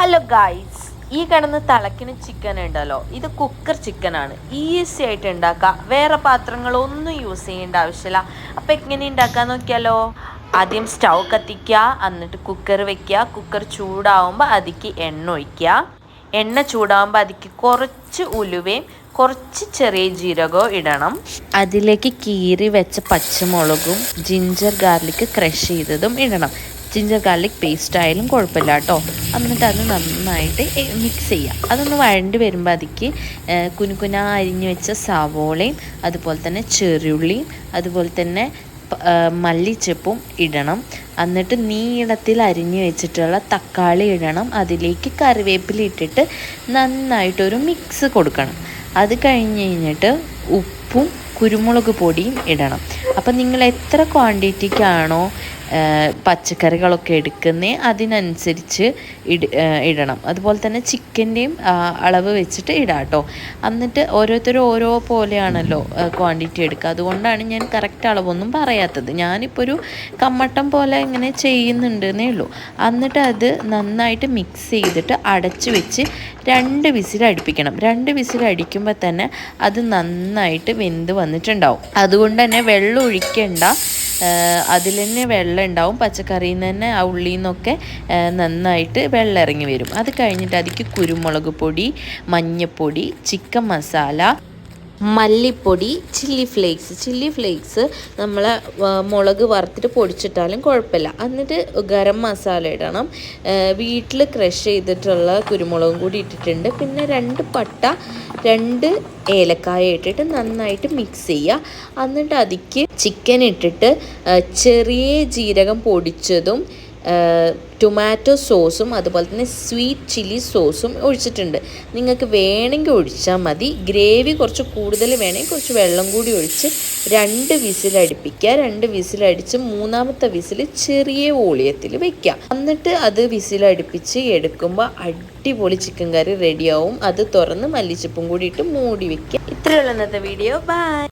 Hello guys, ഈ കിടന്ന് തിളക്കിന് chicken ഉണ്ടല്ലോ, ഇത് കുക്കർ ചിക്കനാണ്. ഈസി ആയിട്ട് ഉണ്ടാക്കാം, വേറെ പാത്രങ്ങളൊന്നും യൂസ് ചെയ്യേണ്ട ആവശ്യമില്ല. അപ്പോൾ എങ്ങനെ ഉണ്ടാക്കാൻ നോക്കിയാലോ. ആദ്യം സ്റ്റൗ കത്തിക്കുക, എന്നിട്ട് കുക്കർ വെക്കുക. കുക്കർ ചൂടാവുമ്പോൾ അതിക്ക് എണ്ണ ഒഴിക്കുക. എണ്ണ ചൂടാവുമ്പോൾ അതിക്ക് കുറച്ച് ഉലുവയും കുറച്ച് ചെറിയ ജീരകവും ഇടണം. അതിലേക്ക് കീറി വെച്ച പച്ചമുളകും ജിഞ്ചർ ഗാർലിക് ക്രഷ് ചെയ്തതും ഇടണം. ജിഞ്ചർ ഗാർലിക് പേസ്റ്റ് ആയാലും കുഴപ്പമില്ല കേട്ടോ. എന്നിട്ട് അത് നന്നായിട്ട് മിക്സ് ചെയ്യുക. അതൊന്ന് വഴണ്ടി വരുമ്പോൾ അതിക്ക് കുനുകുന അരിഞ്ഞു വെച്ച സവോളയും അതുപോലെ തന്നെ ചെറിയുള്ളിയും അതുപോലെ തന്നെ മല്ലിച്ചപ്പും ഇടണം. എന്നിട്ട് നീളത്തിൽ അരിഞ്ഞു വെച്ചിട്ടുള്ള തക്കാളി ഇടണം. അതിലേക്ക് കറിവേപ്പില ഇട്ടിട്ട് നന്നായിട്ടൊരു മിക്സ് കൊടുക്കണം. അത് കഴിഞ്ഞിട്ട് ഉപ്പും കുരുമുളക് പൊടിയും ഇടണം. അപ്പം നിങ്ങൾ എത്ര ക്വാണ്ടിറ്റിക്കാണോ പച്ചക്കറികളൊക്കെ എടുക്കുന്നത് അതിനനുസരിച്ച് ഇടണം. അതുപോലെ തന്നെ ചിക്കൻ്റെയും അളവ് വെച്ചിട്ട് ഇടാം കേട്ടോ. എന്നിട്ട് ഓരോരുത്തരും ഓരോ പോലെയാണല്ലോ ക്വാണ്ടിറ്റി എടുക്കുക. അതുകൊണ്ടാണ് ഞാൻ കറക്റ്റ് അളവൊന്നും പറയാത്തത്. ഞാനിപ്പോൾ ഒരു കമ്മട്ടം പോലെ ഇങ്ങനെ ചെയ്യുന്നുണ്ടെന്നേ ഉള്ളൂ. എന്നിട്ട് അത് നന്നായിട്ട് മിക്സ് ചെയ്തിട്ട് അടച്ച് വെച്ച് 2 വിസിൽ അടുപ്പിക്കണം. 2 വിസിൽ അടിക്കുമ്പോൾ തന്നെ അത് നന്നായിട്ട് വെന്ത് വന്നിട്ടുണ്ടാവും. അതുകൊണ്ട് തന്നെ വെള്ളം ഒഴിക്കേണ്ട, അതിൽ തന്നെ വെള്ളം ഉണ്ടാവും. പച്ചക്കറിയിൽ നിന്ന് തന്നെ ആ ഉള്ളിൽ നിന്നൊക്കെ നന്നായിട്ട് വെള്ളം ഇറങ്ങി വരും. അത് കഴിഞ്ഞിട്ട് അതിക്ക് കുരുമുളക് പൊടി, മഞ്ഞൾപ്പൊടി, ചിക്കൻ മസാല, മല്ലിപ്പൊടി, ചില്ലി ഫ്ലേക്സ് നമ്മൾ മുളക് വറുത്തിട്ട് പൊടിച്ചിട്ടാലും കുഴപ്പമില്ല. എന്നിട്ട് ഗരം മസാല ഇടണം. വീട്ടിൽ ക്രഷ് ചെയ്തിട്ടുള്ള കുരുമുളകും കൂടി ഇട്ടിട്ടുണ്ട്. പിന്നെ 2 പട്ട 2 ഏലക്കായ ഇട്ടിട്ട് നന്നായിട്ട് മിക്സ് ചെയ്യുക. എന്നിട്ട് അതിക്ക് ചിക്കൻ ഇട്ടിട്ട് ചെറിയ ജീരകം പൊടിച്ചതും ടൊമാറ്റോ സോസും അതുപോലെ തന്നെ സ്വീറ്റ് ചില്ലി സോസും ഒഴിച്ചിട്ടുണ്ട്. നിങ്ങൾക്ക് വേണമെങ്കിൽ ഒഴിച്ചാൽ മതി. ഗ്രേവി കുറച്ച് കൂടുതൽ വേണമെങ്കിൽ കുറച്ച് വെള്ളം കൂടി ഒഴിച്ച് 2 വിസിൽ അടുപ്പിക്കുക. 2 വിസിലടിച്ച് 3ാമത്തെ വിസിൽ ചെറിയ വോളിയത്തിൽ വെക്കുക. എന്നിട്ട് അത് വിസിലടുപ്പിച്ച് എടുക്കുമ്പോൾ അടിപൊളി ചിക്കൻ കറി റെഡിയാവും. അത് തുറന്ന് മല്ലിച്ചപ്പും കൂടി ഇട്ട് മൂടി വെക്കുക. ഇത്രയുള്ള ഇന്നത്തെ വീഡിയോ. ബൈ.